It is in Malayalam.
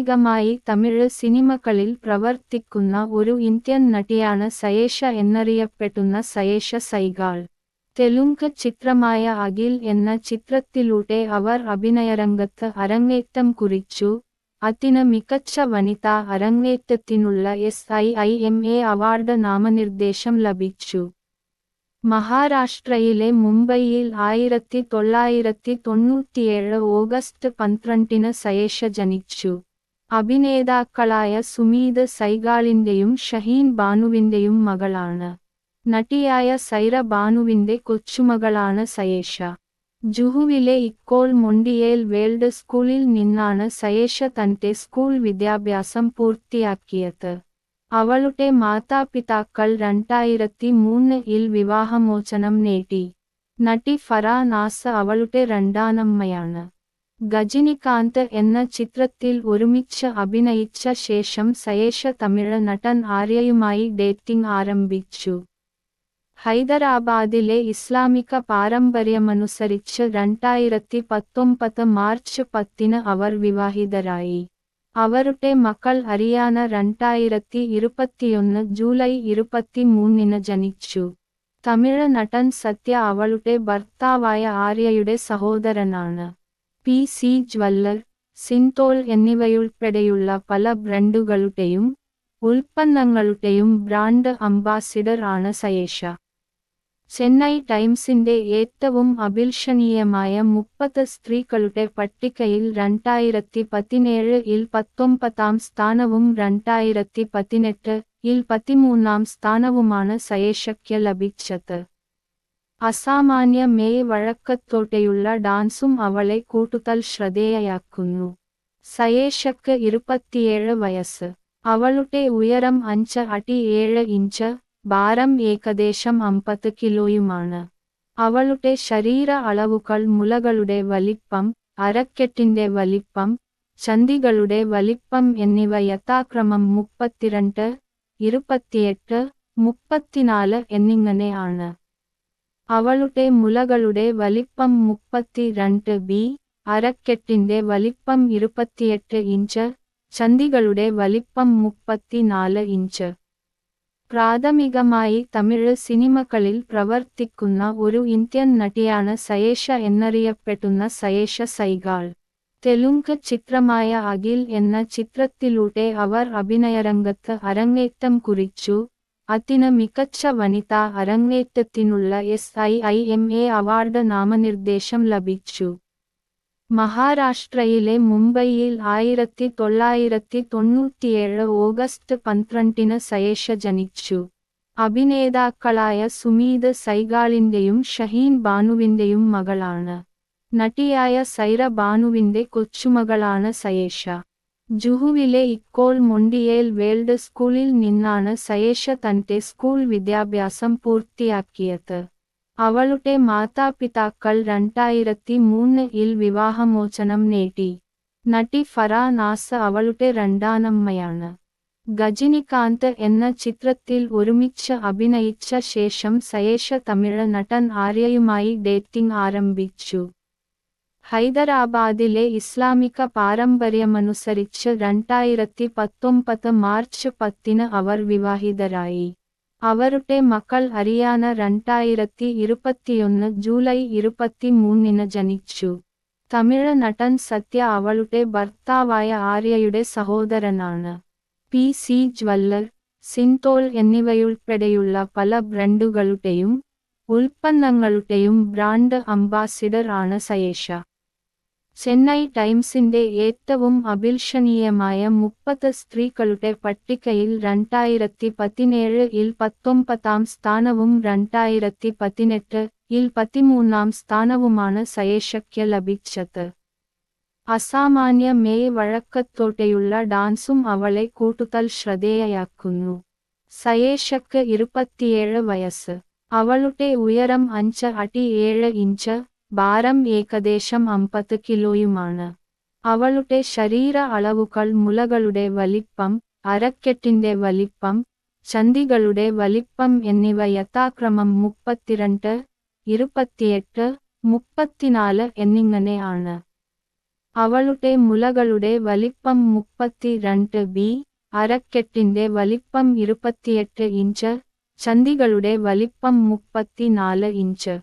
പ്രാഥമികമായി തമിഴ് സിനിമകളിൽ പ്രവർത്തിക്കുന്ന ഒരു ഇന്ത്യൻ നടിയാണ് സയേഷ എന്നറിയപ്പെടുന്ന സയേഷ സൈഗാൾ. തെലുങ്ക് ചിത്രമായ അഖിൽ എന്ന ചിത്രത്തിലൂടെ അവർ അഭിനയരംഗത്ത് അരങ്ങേറ്റം കുറിച്ചു. അതിന് മികച്ച വനിതാ അരങ്ങേറ്റത്തിനുള്ള SIIMA അവാർഡ് നാമനിർദ്ദേശം ലഭിച്ചു. മഹാരാഷ്ട്രയിലെ മുംബൈയിൽ 1997 ഓഗസ്റ്റ് 12 സയേഷ ജനിച്ചു. അഭിനേതാക്കളായ സുമീത് സൈഗാളിന്റെയും ഷഹീൻ ബാനുവിന്റെയും മകളാണ്. നടിയായ സൈറ ബാനുവിന്റെ കൊച്ചുമകളാണ് സയേഷ. ജുഹുവിലെ ഇക്കോൾ മൊണ്ടിയേൽ വേൾഡ് സ്കൂളിൽ നിന്നാണ് സയേഷ തന്റെ സ്കൂൾ വിദ്യാഭ്യാസം പൂർത്തിയാക്കിയത്. അവളുടെ മാതാപിതാക്കൾ 2003 വിവാഹമോചനം നേടി. നടി ഫറ നാസ് അവളുടെ രണ്ടാനമ്മയാണ്. ഗജനികാന്ത് എന്ന ചിത്രത്തിൽ ഒരുമിച്ച് അഭിനയിച്ച ശേഷം സയേഷ തമിഴ് നടൻ ആര്യയുമായി ഡേറ്റിംഗ് ആരംഭിച്ചു. ഹൈദരാബാദിലെ ഇസ്ലാമിക പാരമ്പര്യമനുസരിച്ച് 2019 മാർച്ച് 10 അവർ വിവാഹിതരായി. അവരുടെ മക്കൾ അരിയാന 2021 ജൂലൈ 23 ജനിച്ചു. തമിഴ് നടൻ സത്യ അവളുടെ ഭർത്താവായ ആര്യയുടെ സഹോദരനാണ്. PC ജ്വല്ലർ, സിന്തോൾ എന്നിവയുൾപ്പെടെയുള്ള പല ബ്രാൻഡുകളുടെയും ഉൽപ്പന്നങ്ങളുടെയും ബ്രാൻഡ് അംബാസിഡർ ആണ് സയേഷ. ചെന്നൈ ടൈംസിന്റെ ഏറ്റവും അഭിലഷണീയമായ 30 സ്ത്രീകളുടെ പട്ടികയിൽ 2017 19 സ്ഥാനവും 2018 13 സ്ഥാനവുമാണ് സയേഷയ്ക്ക് ലഭിച്ചത്. അസാമാന്യ മെയ് വഴക്കത്തോടെയുള്ള ഡാൻസും അവളെ കൂടുതൽ ശ്രദ്ധേയയാക്കുന്നു. സയേഷയ്ക്ക് 27 വയസ്സ്. അവളുടെ ഉയരം 5 അടി 7 ഇഞ്ച്, ഭാരം ഏകദേശം 50 കിലോയുമാണ്. അവളുടെ ശരീര അളവുകൾ മുലകളുടെ വലിപ്പം, അരക്കെട്ടിന്റെ വലിപ്പം, ചന്ദികളുടെ വലിപ്പം എന്നിവ യഥാക്രമം 32, 28, 34 എന്നിങ്ങനെ ആണ്. അവളുടെ മുലകളുടെ വലിപ്പം 32B, അരക്കെട്ടിന്റെ വലിപ്പം 28 ഇഞ്ച്, ചന്ദികളുടെ വലിപ്പം 34 ഇഞ്ച്. പ്രാഥമികമായി തമിഴ് സിനിമകളിൽ പ്രവർത്തിക്കുന്ന ഒരു ഇന്ത്യൻ നടിയാണ് സയേഷ എന്നറിയപ്പെടുന്ന സയേഷ സൈഗാൾ. തെലുങ്ക് ചിത്രമായ അഖിൽ എന്ന ചിത്രത്തിലൂടെ അവർ അഭിനയരംഗത്ത് അരങ്ങേറ്റം കുറിച്ചു. അതിന് മികച്ച വനിതാ അരങ്ങേറ്റത്തിനുള്ള SIIMA അവാർഡ് നാമനിർദ്ദേശം ലഭിച്ചു. മഹാരാഷ്ട്രയിലെ മുംബൈയിൽ 1997 ഓഗസ്റ്റ് 12 സയേഷ ജനിച്ചു. അഭിനേതാക്കളായ സുമീത് സൈഗാളിന്റെയും ഷഹീൻ ബാനുവിന്റെയും മകളാണ്. നടിയായ സൈറ ബാനുവിന്റെ കൊച്ചുമകളാണ് സയേഷ. ജുഹുവിലെ ഇക്കോൾ മൊണ്ടിയേൽ വേൾഡ് സ്കൂളിൽ നിന്നാണ് സയേഷ തന്റെ സ്കൂൾ വിദ്യാഭ്യാസം പൂർത്തിയാക്കിയത്. അവളുടെ മാതാപിതാക്കൾ 2003 വിവാഹമോചനം നേടി. നടി ഫറ നാസ് അവളുടെ രണ്ടാനമ്മയാണ്. ഗജനികാന്ത് എന്ന ചിത്രത്തിൽ ഒരുമിച്ച് അഭിനയിച്ച ശേഷം സയേഷ തമിഴ് നടൻ ആര്യയുമായി ഡേറ്റിംഗ് ആരംഭിച്ചു. ഹൈദരാബാദിലെ ഇസ്ലാമിക പാരമ്പര്യമനുസരിച്ച് 2019 മാർച്ച് 10 അവർ വിവാഹിതരായി. അവരുടെ മക്കൾ അരിയാന 2021 ജൂലൈ 23 ജനിച്ചു. തമിഴ് നടൻ സത്യ അവളുടെ ഭർത്താവായ ആര്യയുടെ സഹോദരനാണ്. PC ജ്വല്ലർ, സിന്തോൾ എന്നിവയുൾപ്പെടെയുള്ള പല ബ്രാൻഡുകളുടെയും ഉൽപ്പന്നങ്ങളുടെയും ബ്രാൻഡ് അംബാസിഡർ ആണ് സയേഷ. ചെന്നൈ ടൈംസിന്റെ ഏറ്റവും അഭിലഷണീയമായ 30 സ്ത്രീകളുടെ പട്ടികയിൽ 2017 19 സ്ഥാനവും 2018 13 സ്ഥാനവുമാണ് സയേഷയ്ക്ക് ലഭിച്ചത്. അസാമാന്യ മെയ് വഴക്കത്തോടെയുള്ള ഡാൻസും അവളെ കൂടുതൽ ശ്രദ്ധേയയാക്കുന്നു. സയേഷയ്ക്ക് 27 വയസ്സ്. അവളുടെ ഉയരം 5 അടി 7 ഇഞ്ച്, ഭാരം ഏകദേശം 50 കിലോയുമാണ്. അവളുടെ ശരീര അളവുകൾ മുലകളുടെ വലിപ്പം, അരക്കെട്ടിന്റെ വലിപ്പം, ചന്ദികളുടെ വലിപ്പം എന്നിവ യഥാക്രമം 32, 28, 34 എന്നിങ്ങനെ ആണ്. അവളുടെ മുലകളുടെ വലിപ്പം 32 അരക്കെട്ടിന്റെ വലിപ്പം 28 ഇഞ്ച്, ചന്തികളുടെ വലിപ്പം 34 ഇഞ്ച്.